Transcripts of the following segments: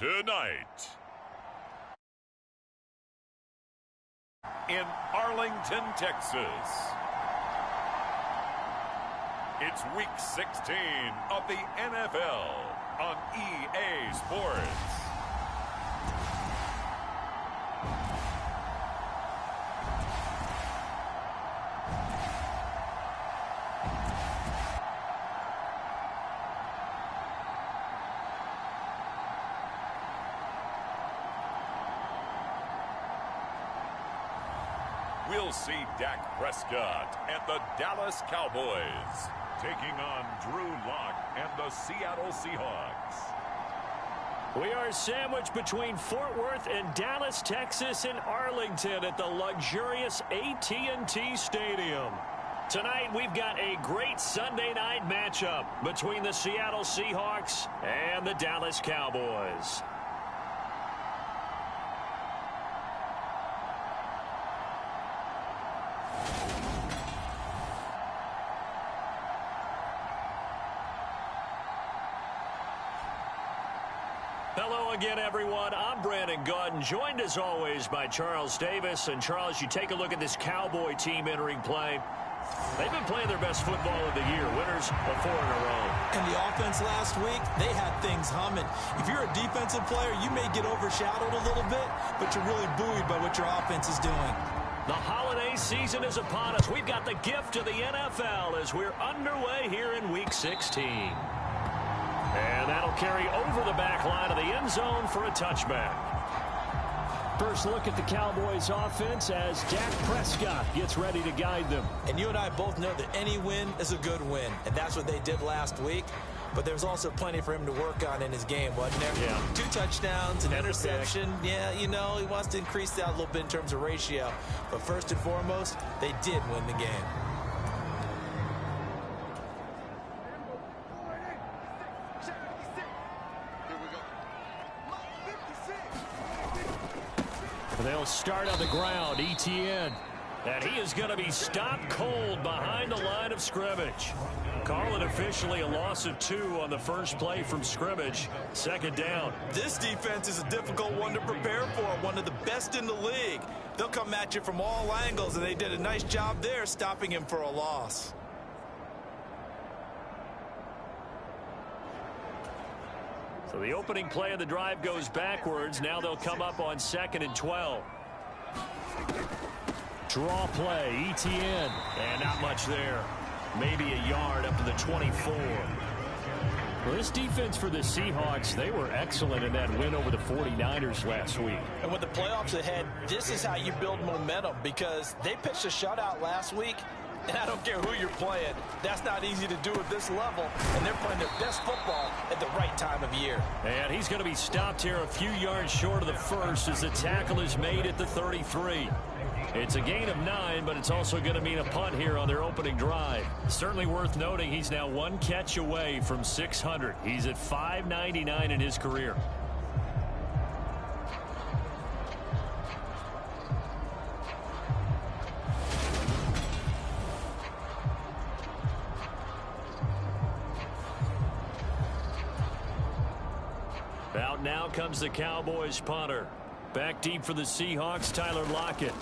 Tonight, in Arlington, Texas, it's Week 16 of the NFL on EA Sports. We'll see Dak Prescott and the Dallas Cowboys taking on Drew Lock and the Seattle Seahawks. We are sandwiched between Fort Worth and Dallas, Texas, and Arlington at the luxurious AT&T Stadium. Tonight, we've got a great Sunday night matchup between the Seattle Seahawks and the Dallas Cowboys. Hello again, everyone. I'm Brandon Gordon, joined as always by Charles Davis. And Charles, you take a look at this Cowboy team entering play. They've been playing their best football of the year, winners of 4 in a row. And the offense last week, they had things humming. If you're a defensive player, you may get overshadowed a little bit, but you're really buoyed by what your offense is doing. The holiday season is upon us. We've got the gift of the NFL as we're underway here in Week 16. And that'll carry over the back line of the end zone for a touchback. First look at the Cowboys offense as Dak Prescott gets ready to guide them. And you and I both know that any win is a good win, and that's what they did last week. But there's also plenty for him to work on in his game, wasn't there? Yeah. 2 touchdowns, an interception. Yeah, you know, he wants to increase that a little bit in terms of ratio. But first and foremost, they did win the game. They'll start on the ground, ETN. And he is going to be stopped cold behind the line of scrimmage. Call it officially a loss of 2 on the first play from scrimmage. Second down. This defense is a difficult one to prepare for, one of the best in the league. They'll come at you from all angles, and they did a nice job there stopping him for a loss. So the opening play of the drive goes backwards. Now they'll come up on 2nd and 12. Draw play, ETN. And not much there. Maybe a yard up to the 24. Well, this defense for the Seahawks, they were excellent in that win over the 49ers last week. And with the playoffs ahead, this is how you build momentum, because they pitched a shutout last week. And I don't care who you're playing. That's not easy to do at this level. And they're playing their best football at the right time of year. And he's going to be stopped here a few yards short of the first as the tackle is made at the 33. It's a gain of 9, but it's also going to mean a punt here on their opening drive. Certainly worth noting he's now 1 catch away from 600. He's at 599 in his career. Out now comes the Cowboys punter. Back deep for the Seahawks, Tyler Lockett.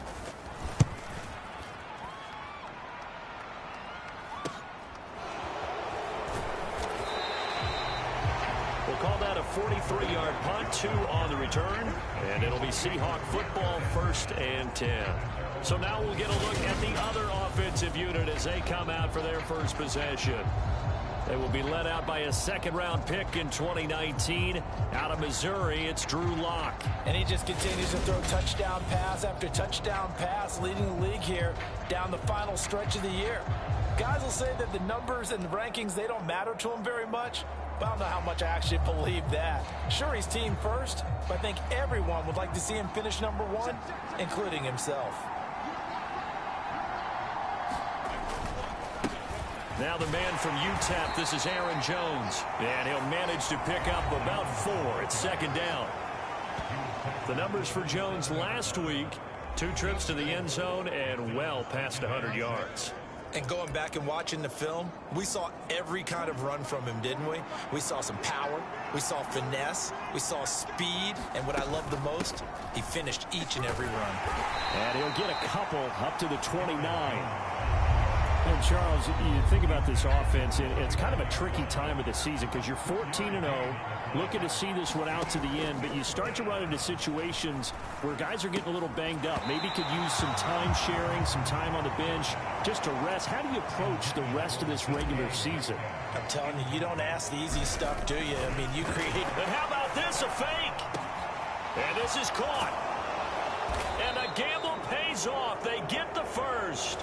We'll call that a 43-yard punt, 2 on the return, and it'll be Seahawk football, 1st and 10. So now we'll get a look at the other offensive unit as they come out for their first possession. They will be led out by a 2nd-round pick in 2019. Out of Missouri, it's Drew Lock. And he just continues to throw touchdown pass after touchdown pass, leading the league here down the final stretch of the year. Guys will say that the numbers and the rankings, they don't matter to him very much. But I don't know how much I actually believe that. Sure, he's team first, but I think everyone would like to see him finish number 1, including himself. Now the man from UTEP, this is Aaron Jones. And he'll manage to pick up about 4 at 2nd down. The numbers for Jones last week, 2 trips to the end zone and well past 100 yards. And going back and watching the film, we saw every kind of run from him, didn't we? We saw some power, we saw finesse, we saw speed, and what I love the most, he finished each and every run. And he'll get a couple up to the 29. And Charles, you think about this offense, it's kind of a tricky time of the season because you're 14-0, looking to see this one out to the end, but you start to run into situations where guys are getting a little banged up. Maybe could use some time sharing, some time on the bench just to rest. How do you approach the rest of this regular season? I'm telling you, you don't ask the easy stuff, do you? I mean, you create... And how about this, a fake? And this is caught. And the gamble pays off. They get the first.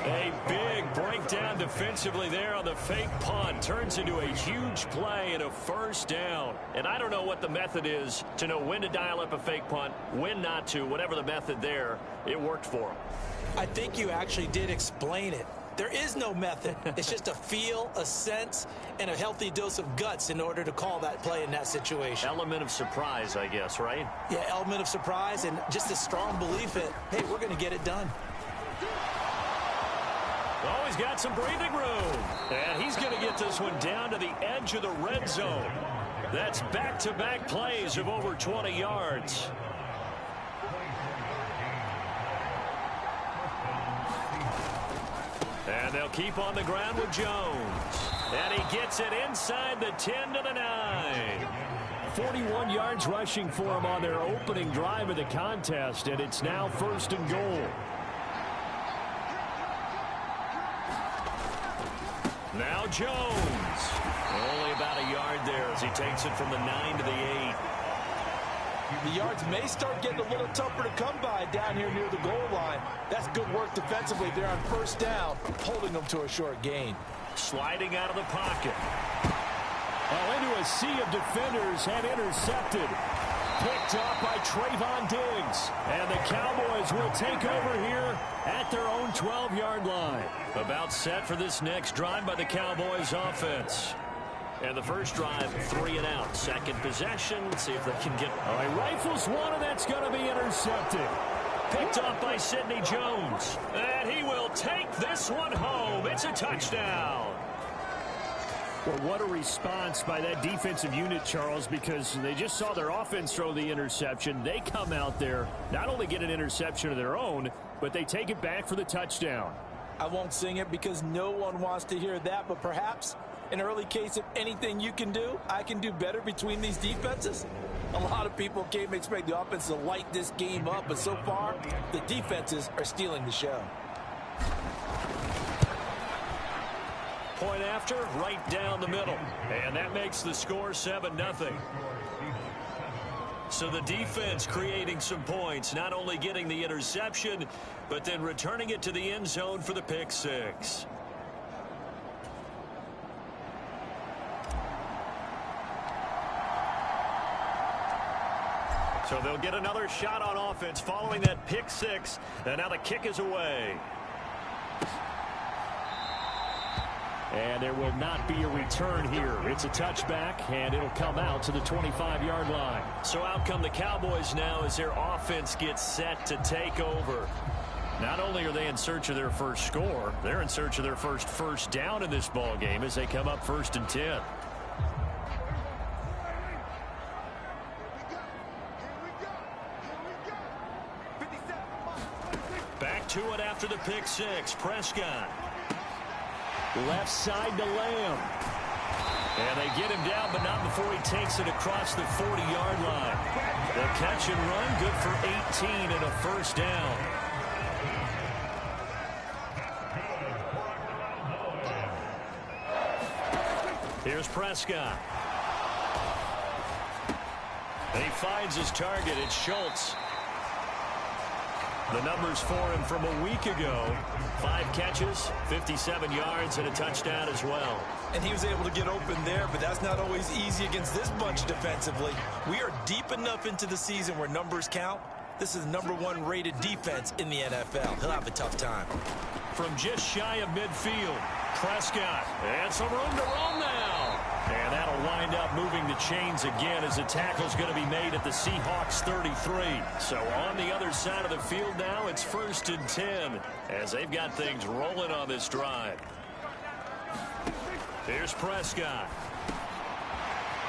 A big breakdown defensively there on the fake punt. Turns into a huge play and a first down. And I don't know what the method is to know when to dial up a fake punt, when not to. Whatever the method there, it worked for him. I think you actually did explain it. There is no method. It's just a feel, a sense, and a healthy dose of guts in order to call that play in that situation. Element of surprise, I guess, right? Yeah, element of surprise and just a strong belief that, hey, we're going to get it done. Oh, he's got some breathing room. And he's going to get this one down to the edge of the red zone. That's back-to-back plays of over 20 yards. And they'll keep on the ground with Jones. And he gets it inside the 10 to the 9. 41 yards rushing for him on their opening drive of the contest, and it's now 1st and goal. Now Jones. Only about a yard there as he takes it from the 9 to the 8. The yards may start getting a little tougher to come by down here near the goal line. That's good work defensively there on 1st down, holding them to a short gain. Sliding out of the pocket. Oh, into a sea of defenders and intercepted. Picked up by Trayvon Diggs. And the Cowboys will take over here at their own 12-yard line. About set for this next drive by the Cowboys offense. And the first drive, 3 and out. Second possession. Let's see if they can get... Oh, he rifles one, and that's going to be intercepted. Picked up by Sidney Jones. And he will take this one home. It's a touchdown. Well, what a response by that defensive unit, Charles, because they just saw their offense throw the interception. They come out there, not only get an interception of their own, but they take it back for the touchdown. I won't sing it because no one wants to hear that, but perhaps an early case of anything you can do, I can do better between these defenses. A lot of people came to expect the offense to light this game up, but so far, the defenses are stealing the show. Point after, right down the middle. And that makes the score 7-0. So the defense creating some points, not only getting the interception, but then returning it to the end zone for the pick six. So they'll get another shot on offense following that pick six. And now the kick is away. And there will not be a return here. It's a touchback, and it'll come out to the 25-yard line. So out come the Cowboys now as their offense gets set to take over. Not only are they in search of their first score, they're in search of their first down in this ball game as they come up 1st and 10. Back to it after the pick six. Prescott. Left side to Lamb. And they get him down, but not before he takes it across the 40-yard line. The catch and run, good for 18 and a first down. Here's Prescott. And he finds his target. It's Schultz. The numbers for him from a week ago. 5 catches, 57 yards, and a touchdown as well. And he was able to get open there, but that's not always easy against this bunch defensively. We are deep enough into the season where numbers count. This is #1 rated defense in the NFL. He'll have a tough time. From just shy of midfield, Prescott. And some room to roam now. And that'll wind up moving the chains again as the tackle's going to be made at the Seahawks 33. So on the other side of the field now, it's 1st and 10 as they've got things rolling on this drive. Here's Prescott.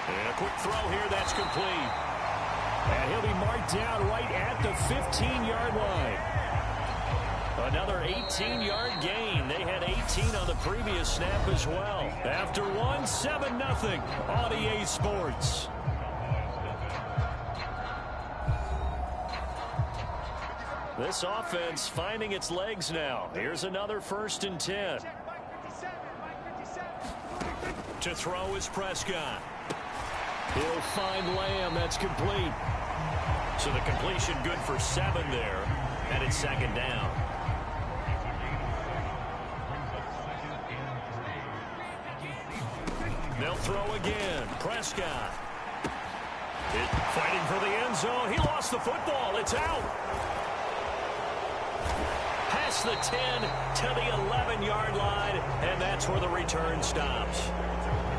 And a quick throw here that's complete. And he'll be marked down right at the 15-yard line. Another 18-yard gain. They had 18 on the previous snap as well. After one, 7-0 on EA Sports. This offense finding its legs now. Here's another 1st and 10. To throw is Prescott. He'll find Lamb. That's complete. So the completion good for 7 there. And it's 2nd down. They'll throw again. Prescott. Fighting for the end zone. He lost the football. It's out. Past the 10 to the 11-yard line. And that's where the return stops.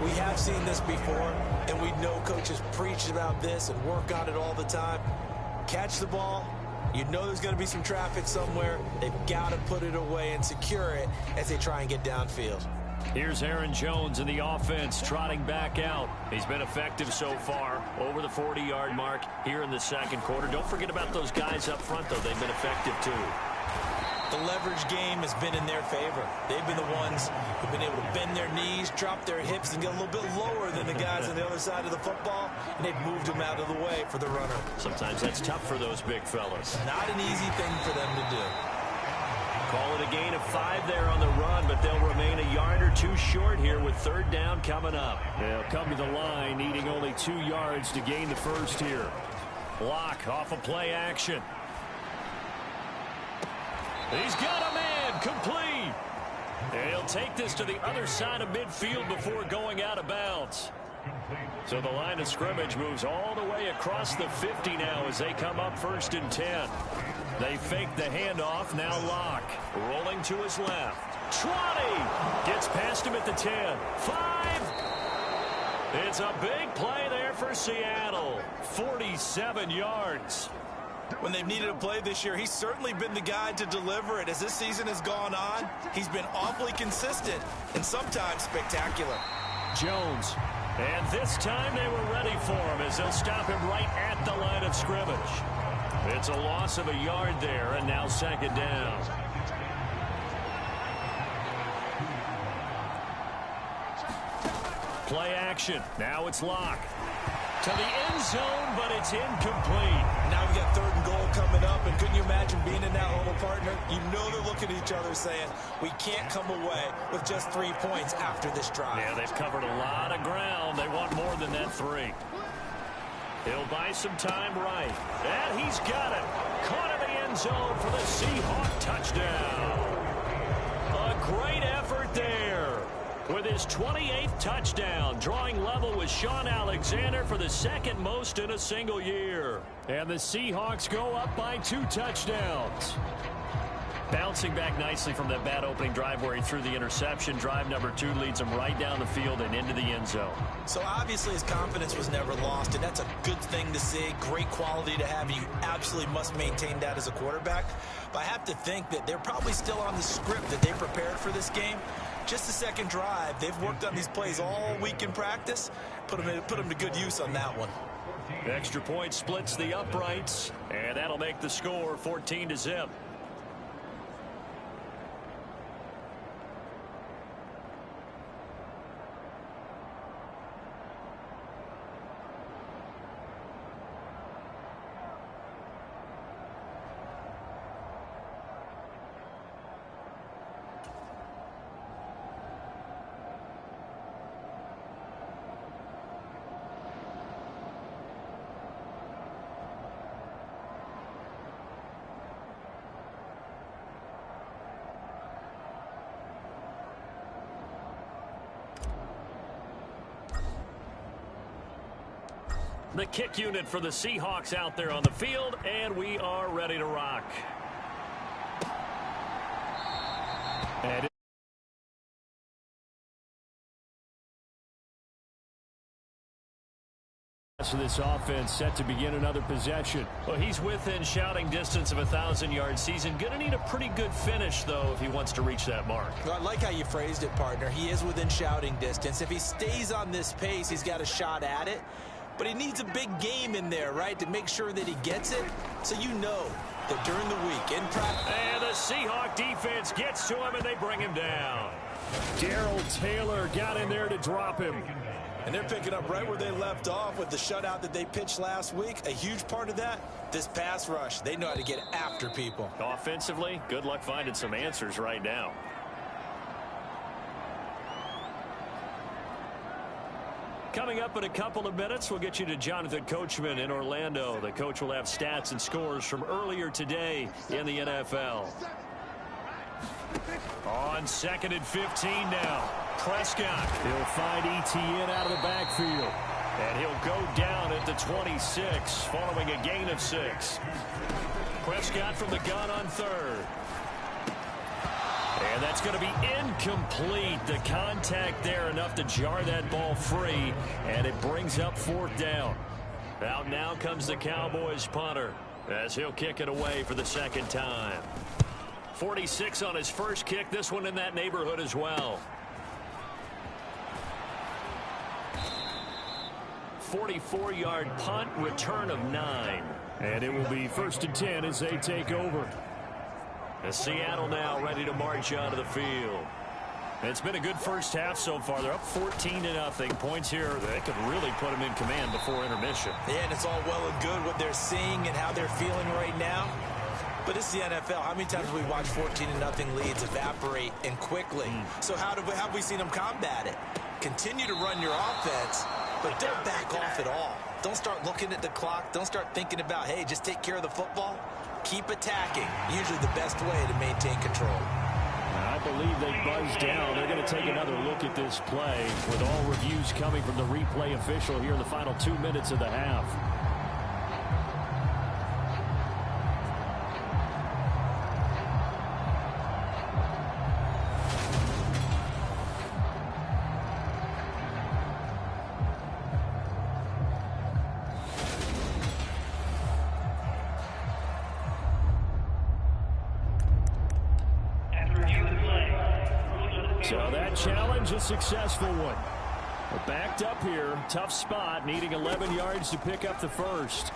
We have seen this before, and we know coaches preach about this and work on it all the time. Catch the ball. You know there's going to be some traffic somewhere. They've got to put it away and secure it as they try and get downfield. Here's Aaron Jones in the offense trotting back out. He's been effective so far over the 40-yard mark here in the 2nd quarter. Don't forget about those guys up front, though. They've been effective, too. The leverage game has been in their favor. They've been the ones who've been able to bend their knees, drop their hips, and get a little bit lower than the guys on the other side of the football, and they've moved them out of the way for the runner. Sometimes that's tough for those big fellas. Not an easy thing for them to do. Call it a gain of 5 there on the run, but they'll remain a yard or 2 short here with 3rd down coming up. They'll come to the line needing only 2 yards to gain the 1st here. Block off of play action. He's got a man complete. And he'll take this to the other side of midfield before going out of bounds. So the line of scrimmage moves all the way across the 50 now as they come up 1st and 10. They fake the handoff. Now Locke rolling to his left. 20. Gets past him at the 10. 5. It's a big play there for Seattle. 47 yards. When they've needed a play this year, he's certainly been the guy to deliver it. As this season has gone on, he's been awfully consistent and sometimes spectacular. Jones. And this time they were ready for him as they'll stop him right at the line of scrimmage. It's a loss of a yard there, and now 2nd down. Play action. Now it's Locke. To the end zone, but it's incomplete. Now we got 3rd and goal coming up, and couldn't you imagine being in that huddle, partner? You know they're looking at each other saying, we can't come away with just 3 points after this drive. Yeah, they've covered a lot of ground. They want more than that 3. He'll buy some time right. And he's got it. Caught in the end zone for the Seahawks touchdown. A great effort there. With his 28th touchdown, drawing level with Sean Alexander for the 2nd most in a single year. And the Seahawks go up by 2 touchdowns. Bouncing back nicely from that bad opening drive where he threw the interception. Drive number 2 leads him right down the field and into the end zone. So obviously his confidence was never lost, and that's a good thing to see. Great quality to have. You absolutely must maintain that as a quarterback. But I have to think that they're probably still on the script that they prepared for this game. Just the 2nd drive. They've worked on these plays all week in practice. Put them to good use on that one. Extra point splits the uprights, and that'll make the score 14-0. The kick unit for the Seahawks out there on the field, and we are ready to rock. And So this offense set to begin another possession. Well, he's within shouting distance of a 1,000-yard season. Going to need a pretty good finish, though, if he wants to reach that mark. Well, I like how you phrased it, partner. He is within shouting distance. If he stays on this pace, he's got a shot at it. But he needs a big game in there, right, to make sure that he gets it. So you know that during the week in practice. And the Seahawk defense gets to him, and they bring him down. Darrell Taylor got in there to drop him. And they're picking up right where they left off with the shutout that they pitched last week. A huge part of that, this pass rush. They know how to get after people. Offensively, good luck finding some answers right now. Coming up in a couple of minutes, we'll get you to Jonathan Coachman in Orlando. The coach will have stats and scores from earlier today in the NFL. On 2nd and 15 now. Prescott. He'll find Etienne out of the backfield. And he'll go down at the 26 following a gain of 6. Prescott from the gun on 3rd. And that's going to be incomplete. The contact there enough to jar that ball free. And it brings up 4th down. Out now comes the Cowboys punter as he'll kick it away for the 2nd time. 46 on his first kick. This one in that neighborhood as well. 44-yard punt, return of 9. And it will be 1st and 10 as they take over. And Seattle now ready to march onto the field. It's been a good first half so far. They're up 14-0. Points here that could really put them in command before intermission. Yeah, and it's all well and good what they're seeing and how they're feeling right now. But it's the NFL. How many times have we watched 14-0 leads evaporate and quickly? So how have we seen them combat it? Continue to run your offense, but don't back off at all. Don't start looking at the clock. Don't start thinking about, hey, just take care of the football. Keep attacking. Usually the best way to maintain control. I believe they buzzed down. They're going to take another look at this play with all reviews coming from the replay official here in the final 2 minutes of the half. So that challenge, a successful one. We're backed up here. Tough spot, needing 11 yards to pick up the first.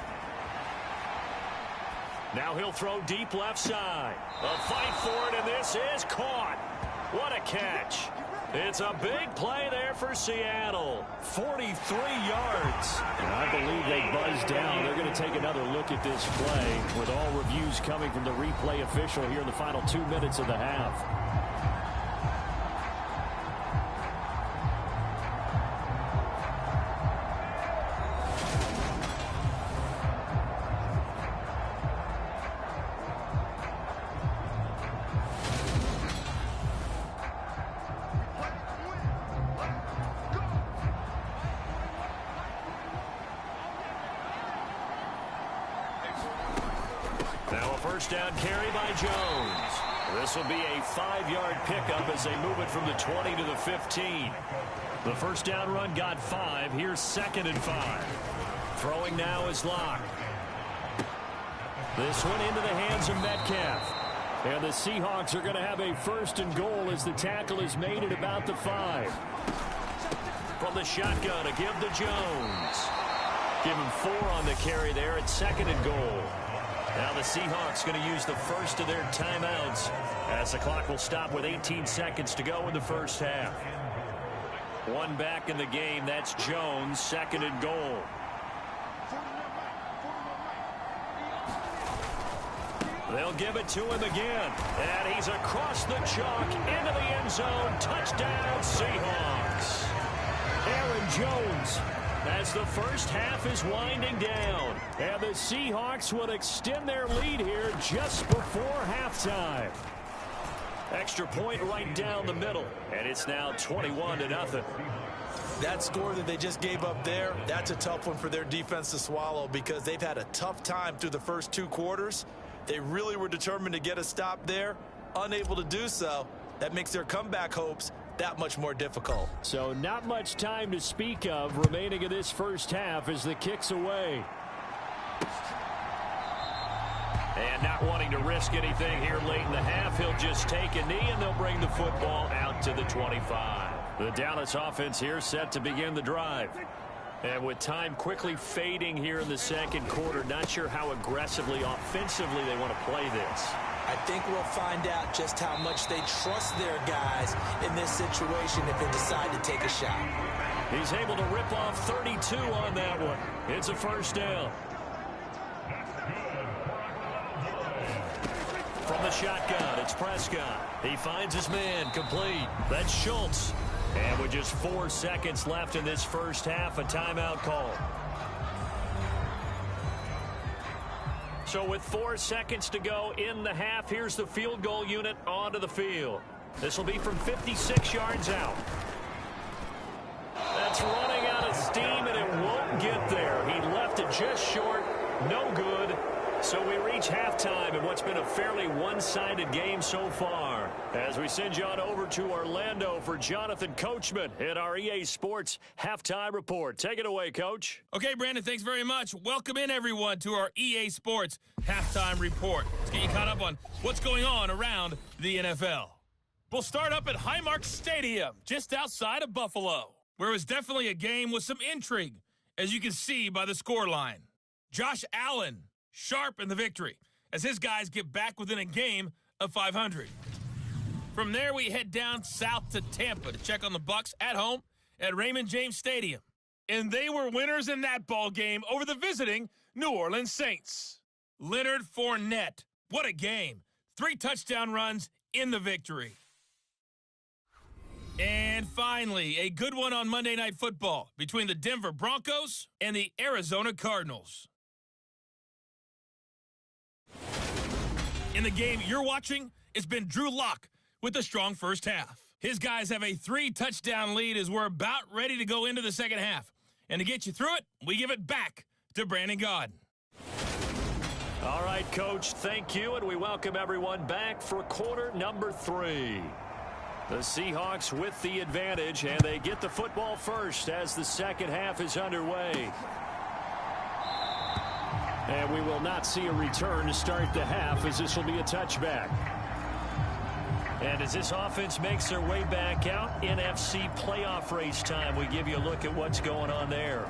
Now he'll throw deep left side. A fight for it, and this is caught. What a catch. It's a big play there for Seattle. 43 yards. And I believe they buzzed down. They're going to take another look at this play with all reviews coming from the replay official here in the final 2 minutes of the half. Now a first down carry by Jones. This will be a 5-yard pickup as they move it from the 20 to the 15. The first down run got 5. Here's 2nd and 5. Throwing now is Locke. This one into the hands of Metcalf. And the Seahawks are going to have a 1st and goal as the tackle is made at about the 5. From the shotgun, a give to Jones. Give him 4 on the carry there at 2nd and goal. Now the Seahawks going to use the first of their timeouts as the clock will stop with 18 seconds to go in the first half. One back in the game. That's Jones, 2nd and goal. They'll give it to him again. And he's across the chalk into the end zone. Touchdown, Seahawks. Aaron Jones, as the first half is winding down. And the Seahawks will extend their lead here just before halftime. Extra point right down the middle. And it's now 21-0. That score that they just gave up there, that's a tough one for their defense to swallow because they've had a tough time through the first 2 quarters. They really were determined to get a stop there. Unable to do so. That makes their comeback hopes that much more difficult. So not much time to speak of remaining in this first half as the kick's away. And not wanting to risk anything here late in the half, he'll just take a knee and they'll bring the football out to the 25. The Dallas offense here set to begin the drive. And with time quickly fading here in the second quarter, not sure how aggressively, offensively they want to play this. I think we'll find out just how much they trust their guys in this situation if they decide to take a shot. He's able to rip off 32 on that one. It's a first down. From the shotgun, it's Prescott. He finds his man, complete. That's Schultz. And with just 4 seconds left in this first half, a timeout call. So with 4 seconds to go in the half, here's the field goal unit onto the field. This will be from 56 yards out. That's running out of steam, and it won't get there. He left it just short. No good. So we reach halftime in what's been a fairly one-sided game so far. As we send you on over to Orlando for Jonathan Coachman at our EA Sports Halftime Report. Take it away, Coach. Okay, Brandon, thanks very much. Welcome in, everyone, to our EA Sports Halftime Report. Let's get you caught up on what's going on around the NFL. We'll start up at Highmark Stadium, just outside of Buffalo, where it was definitely a game with some intrigue, as you can see by the scoreline. Josh Allen sharp in the victory as his guys get back within a game of 500. From there, we head down south to Tampa to check on the Bucs at home at Raymond James Stadium. And they were winners in that ball game over the visiting New Orleans Saints. Leonard Fournette, what a game. 3 touchdown runs in the victory. And finally, a good one on Monday Night Football between the Denver Broncos and the Arizona Cardinals. In the game you're watching, it's been Drew Lock with a strong first half. His guys have a 3-touchdown lead as we're about ready to go into the second half. And to get you through it, we give it back to Brandon Gaudin. All right, Coach, thank you, and we welcome everyone back for quarter number 3. The Seahawks with the advantage, and they get the football first as the second half is underway. And we will not see a return to start the half, as this will be a touchback. And as this offense makes their way back out, NFC playoff race time, we give you a look at what's going on there.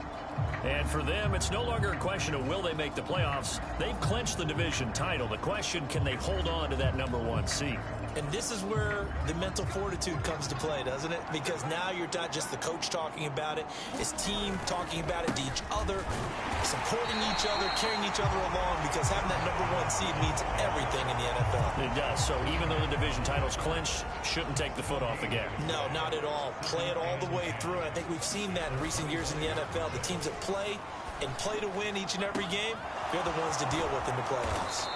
And for them, it's no longer a question of will they make the playoffs. They've clinched the division title. The question, can they hold on to that #1 seed? And this is where the mental fortitude comes to play, doesn't it? Because now you're not just the coach talking about it, it's team talking about it to each other, supporting each other, carrying each other along, because having that #1 seed means everything in the NFL. It does. So even though the division title's clinched, shouldn't take the foot off the gas. No, not at all. Play it all the way through. And I think we've seen that in recent years in the NFL. The teams that play and play to win each and every game, they're the ones to deal with in the playoffs.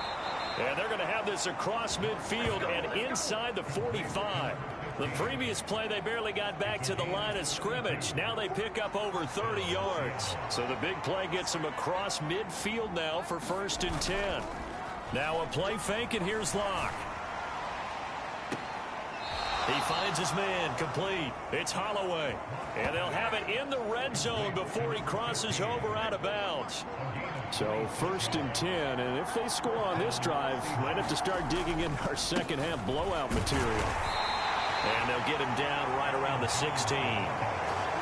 And they're going to have this across midfield and inside the 45. The previous play, they barely got back to the line of scrimmage. Now they pick up over 30 yards. So the big play gets them across midfield now for 1st and 10. Now a play fake, and here's Locke. He finds his man, complete. It's Holloway. And they'll have it in the red zone before he crosses over out of bounds. So 1st and 10, and if they score on this drive, might have to start digging in our second half blowout material. And they'll get him down right around the 16.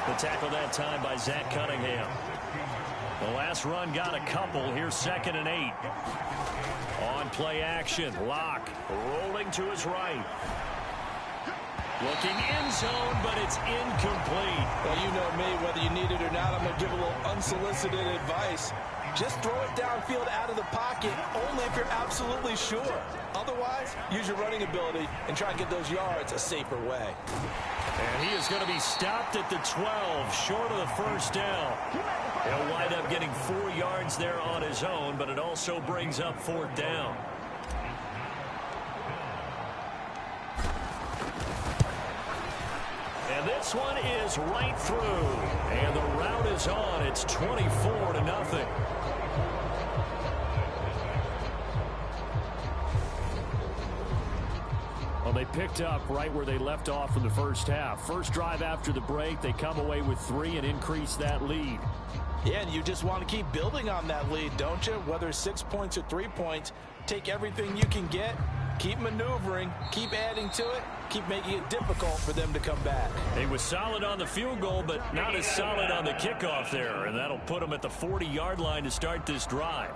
The tackle that time by Zach Cunningham. The last run got a couple. Here's 2nd and 8. On play action, Locke rolling to his right. Looking end zone, but it's incomplete. Well, you know me, whether you need it or not, I'm going to give a little unsolicited advice. Just throw it downfield out of the pocket, only if you're absolutely sure. Otherwise, use your running ability and try and get those yards a safer way. And he is going to be stopped at the 12, short of the first down. He'll wind up getting 4 yards there on his own, but it also brings up 4th down. And this one is right through. And the route is on. It's 24-0. Well, they picked up right where they left off in the first half. First drive after the break, they come away with 3 and increase that lead. Yeah, and you just want to keep building on that lead, don't you? Whether it's 6 points or 3 points, take everything you can get, keep maneuvering, keep adding to it, keep making it difficult for them to come back. He was solid on the field goal, but not as solid on the kickoff there, and that'll put him at the 40-yard line to start this drive.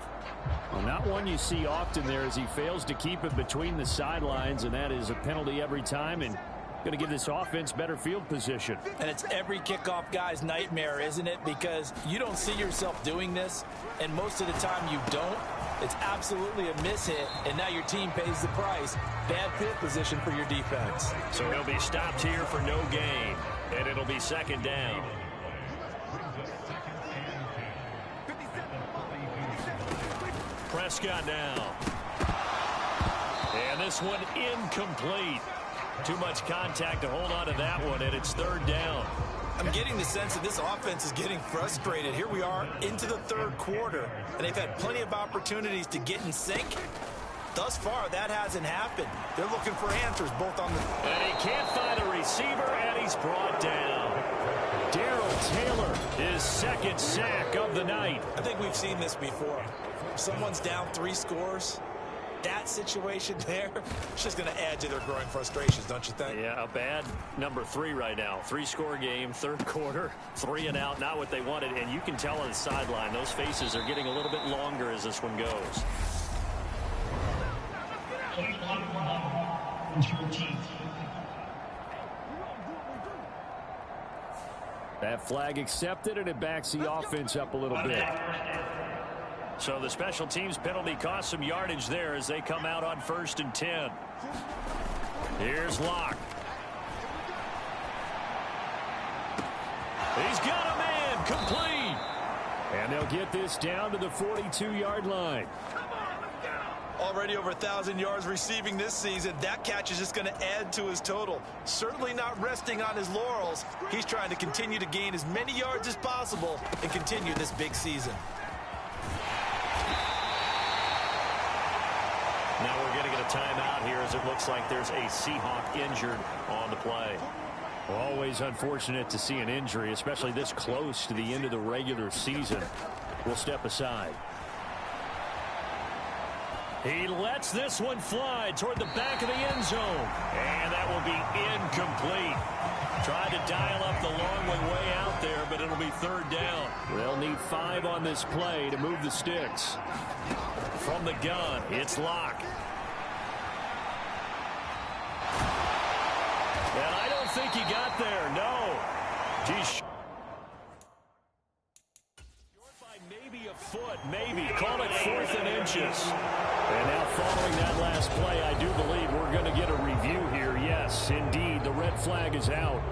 Well, not one you see often there as he fails to keep it between the sidelines, and that is a penalty every time, and going to give this offense better field position. And it's every kickoff guy's nightmare, isn't it? Because you don't see yourself doing this, and most of the time you don't. It's absolutely a mishit, and now your team pays the price. Bad field position for your defense. So he'll be stopped here for no gain, and it'll be second down. Prescott now. And this one incomplete. Too much contact to hold on to that one, and it's third down. I'm getting the sense that this offense is getting frustrated. Here we are into the third quarter, and they've had plenty of opportunities to get in sync. Thus far, that hasn't happened. They're looking for answers both on the... And he can't find a receiver, and he's brought down. Darrell Taylor, his second sack of the night. I think we've seen this before. If someone's down 3 scores, that situation there, it's just going to add to their growing frustrations, don't you think? Yeah, a bad number 3 right now. 3-score game, third quarter, 3 and out, not what they wanted. And you can tell on the sideline, those faces are getting a little bit longer as this one goes. That flag accepted, and it backs the offense up a little bit. So the special teams penalty cost some yardage there as they come out on 1st and 10. Here's Locke. He's got a man complete. And they'll get this down to the 42-yard line. Already over 1,000 yards receiving this season. That catch is just going to add to his total. Certainly not resting on his laurels. He's trying to continue to gain as many yards as possible and continue this big season. Now we're going to get a timeout here as it looks like there's a Seahawk injured on the play. Always unfortunate to see an injury, especially this close to the end of the regular season. We'll step aside. He lets this one fly toward the back of the end zone. And that will be incomplete. Tried to dial up the long way out there, but it'll be third down. They'll need 5 on this play to move the sticks. From the gun, it's Locke. And I don't think he got there, no. Geez. By maybe a foot, maybe. Call it 4th and inches. And now following that last play, I do believe we're going to get a review here. Yes, indeed, the red flag is out.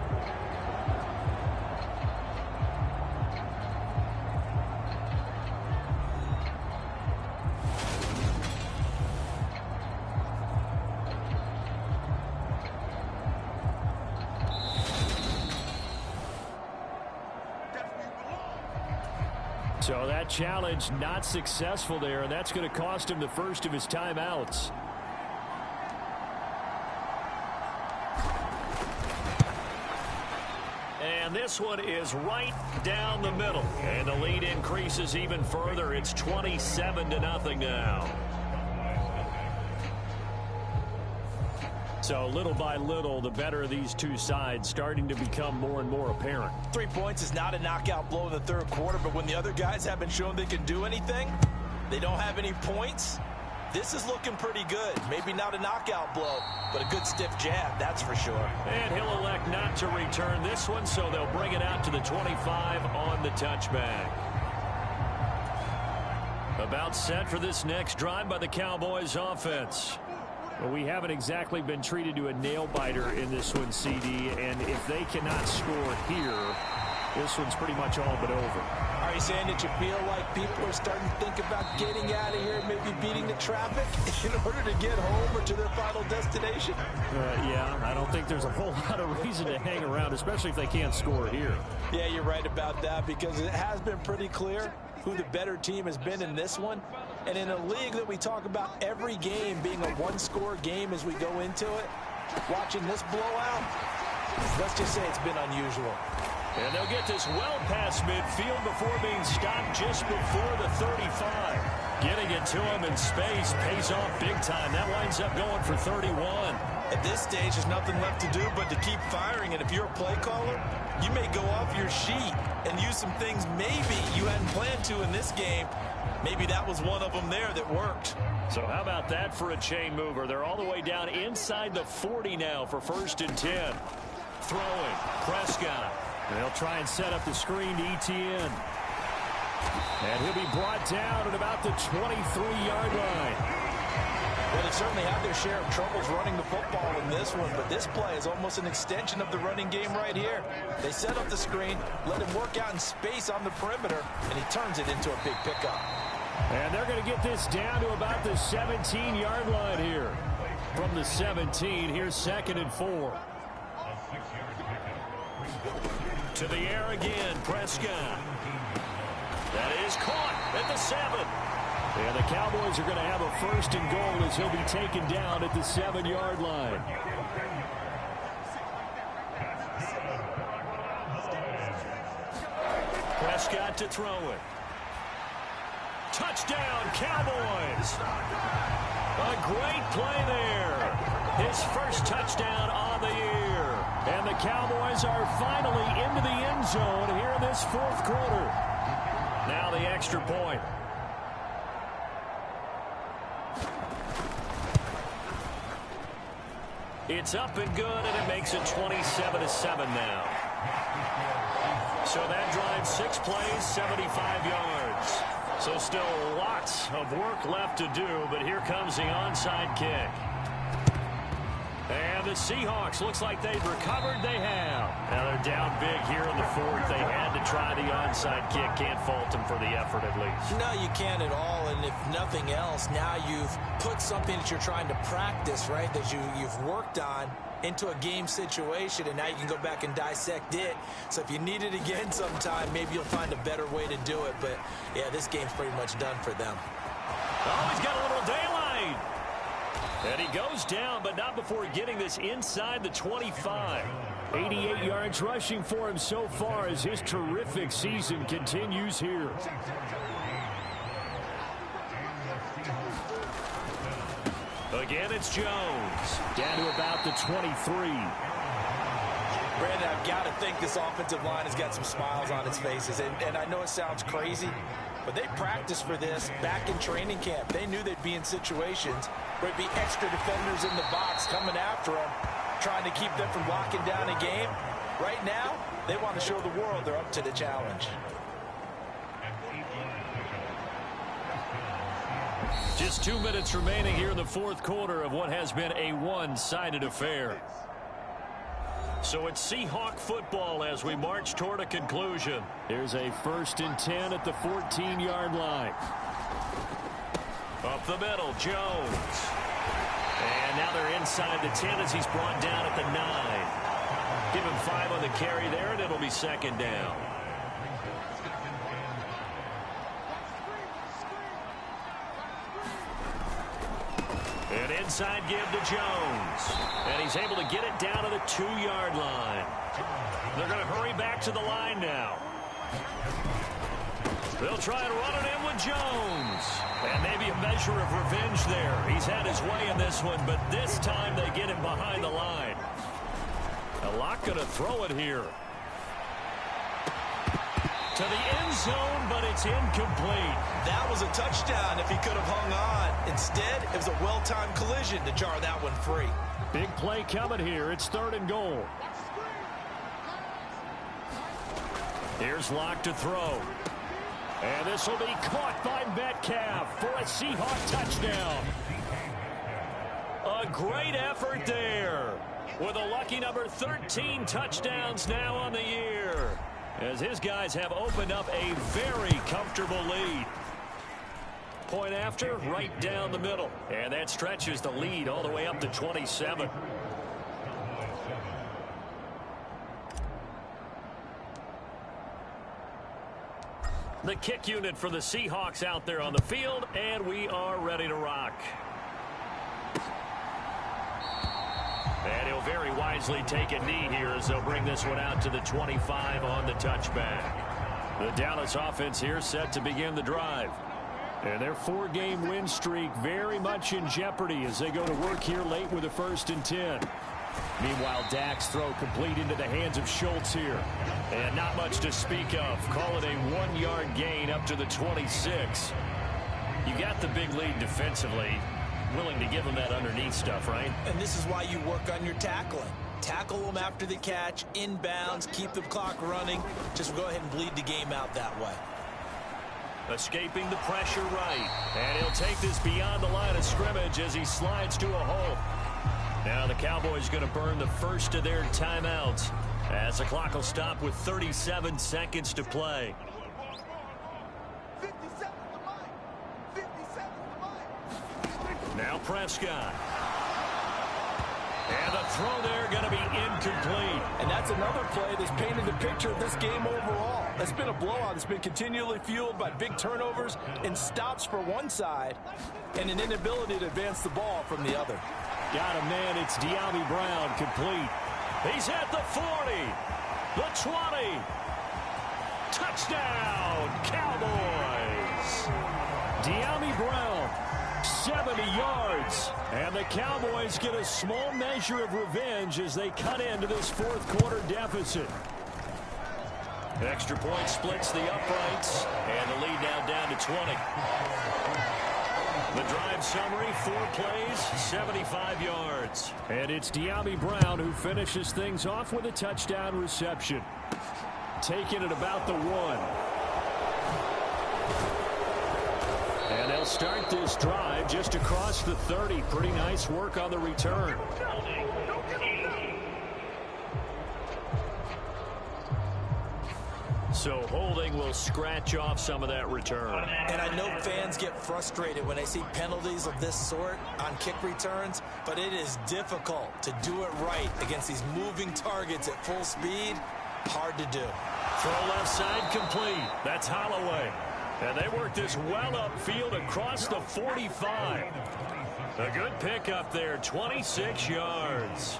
So that challenge not successful there, and that's going to cost him the first of his timeouts. And this one is right down the middle. And the lead increases even further. It's 27-0 now. So little by little, the better of these two sides starting to become more and more apparent. 3 points is not a knockout blow in the third quarter, but when the other guys haven't shown they can do anything, they don't have any points, this is looking pretty good. Maybe not a knockout blow, but a good stiff jab, that's for sure. And he'll elect not to return this one, so they'll bring it out to the 25 on the touchback. About set for this next drive by the Cowboys offense. Well, we haven't exactly been treated to a nail-biter in this one, CD, and if they cannot score here, this one's pretty much all but over. Are you saying that you feel like people are starting to think about getting out of here and maybe beating the traffic in order to get home or to their final destination? Yeah, I don't think there's a whole lot of reason to hang around, especially if they can't score here. Yeah, you're right about that, because it has been pretty clear who the better team has been in this one. And in a league that we talk about every game being a one-score game as we go into it, watching this blowout, let's just say it's been unusual. And they'll get this well past midfield before being stopped just before the 35. Getting it to him in space pays off big time. That winds up going for 31. At this stage, there's nothing left to do but to keep firing. And if you're a play caller, you may go off your sheet and use some things maybe you hadn't planned to in this game. Maybe that was one of them there that worked. So how about that for a chain mover? They're all the way down inside the 40 now for 1st and 10. Throwing. Prescott. They'll try and set up the screen to ETN. And he'll be brought down at about the 23-yard line. Well, they certainly had their share of troubles running the football in this one, but this play is almost an extension of the running game right here. They set up the screen, let him work out in space on the perimeter, and he turns it into a big pickup. And they're going to get this down to about the 17-yard line here. From the 17, here's 2nd and 4. To the air again, Prescott. That is caught at the 7. And the Cowboys are going to have a 1st and goal as he'll be taken down at the 7-yard line. Prescott to throw it. Touchdown, Cowboys. A great play there. His first touchdown on the year. And the Cowboys are finally into the end zone here in this 4th quarter. Now the extra point. It's up and good, and it makes it 27-7 now. So that drives 6 plays, 75 yards. So still lots of work left to do, but here comes the onside kick. And the Seahawks, looks like they've recovered. They have. Now they're down big here in the 4th. They had to try the onside kick. Can't fault them for the effort at least. No, you can't at all. And if nothing else, now you've put something that you're trying to practice, right, that you've worked on into a game situation, and now you can go back and dissect it. So if you need it again sometime, maybe you'll find a better way to do it. But, yeah, this game's pretty much done for them. Oh, he's got a little daylight. And he goes down, but not before getting this inside the 25. 88 yards rushing for him so far as his terrific season continues here. Again, it's Jones. Down to about the 23. Brandon, I've got to think this offensive line has got some smiles on its faces. And I know it sounds crazy, but they practiced for this back in training camp. They knew they'd be in situations where there'd be extra defenders in the box coming after them, trying to keep them from locking down a game. Right now, they want to show the world they're up to the challenge. Just 2 minutes remaining here in the 4th quarter of what has been a one-sided affair. So it's Seahawk football as we march toward a conclusion. Here's a 1st and 10 at the 14-yard line. Up the middle, Jones. And now they're inside the 10 as he's brought down at the 9. Give him 5 on the carry there, and it'll be 2nd down. An inside give to Jones. And he's able to get it down to the 2-yard line. They're going to hurry back to the line now. They'll try and run it in with Jones. And maybe a measure of revenge there. He's had his way in this one, but this time they get him behind the line. A lot going to throw it here. To the end zone, but it's incomplete. That was a touchdown if he could have hung on. Instead, it was a well-timed collision to jar that one free. Big play coming here. It's 3rd and goal. Here's Locke to throw. And this will be caught by Metcalf for a Seahawk touchdown. A great effort there with a lucky number 13 touchdowns now on the year, as his guys have opened up a very comfortable lead. Point after, right down the middle. And that stretches the lead all the way up to 27. The kick unit for the Seahawks out there on the field, and we are ready to rock. And he'll very wisely take a knee here as they'll bring this one out to the 25 on the touchback. The Dallas offense here set to begin the drive. And their 4-game win streak very much in jeopardy as they go to work here late with a 1st and 10. Meanwhile, Dak's throw complete into the hands of Schultz here. And not much to speak of. Call it a 1-yard gain up to the 26. You got the big lead defensively. Willing to give them that underneath stuff, right? And this is why you work on your tackling. Tackle them after the catch, inbounds, keep the clock running. Just go ahead and bleed the game out that way. Escaping the pressure right. And he'll take this beyond the line of scrimmage as he slides to a hole. Now the Cowboys going to burn the first of their timeouts as the clock will stop with 37 seconds to play. Now Prescott. And the throw there going to be incomplete. And that's another play that's painted the picture of this game overall. It's been a blowout. It's been continually fueled by big turnovers and stops for one side and an inability to advance the ball from the other. Got him, man. It's De'Ami Brown complete. He's at the 40, the 20. Touchdown, Cowboys. De'Ami Brown, 70 yards. And the Cowboys get a small measure of revenge as they cut into this 4th quarter deficit. Extra point splits the uprights, and the lead now down to 20. The drive summary, 4 plays, 75 yards. And it's De'Ami Brown who finishes things off with a touchdown reception. Taking it about the 1. And they'll start this drive just across the 30. Pretty nice work on the return. So holding will scratch off some of that return. And I know fans get frustrated when they see penalties of this sort on kick returns, but it is difficult to do it right against these moving targets at full speed. Hard to do. Throw left side complete. That's Holloway. And they work this well upfield across the 45. A good pickup there, 26 yards.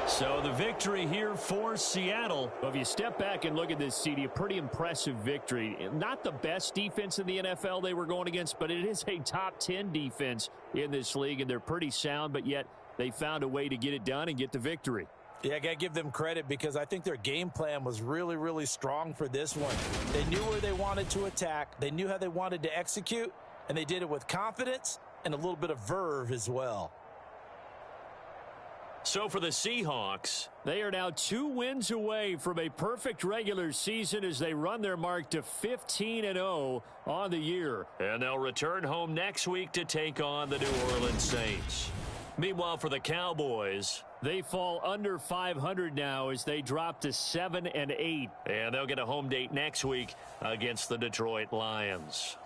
So the victory here for Seattle. Well, if you step back and look at this, CD, a pretty impressive victory. Not the best defense in the NFL they were going against, but it is a top 10 defense in this league, and they're pretty sound, but yet they found a way to get it done and get the victory. Yeah, I got to give them credit because I think their game plan was really, really strong for this one. They knew where they wanted to attack. They knew how they wanted to execute, and they did it with confidence and a little bit of verve as well. So for the Seahawks, they are now 2 wins away from a perfect regular season as they run their mark to 15-0 on the year. And they'll return home next week to take on the New Orleans Saints. Meanwhile, for the Cowboys, they fall under 500 now as they drop to 7-8. And they'll get a home date next week against the Detroit Lions.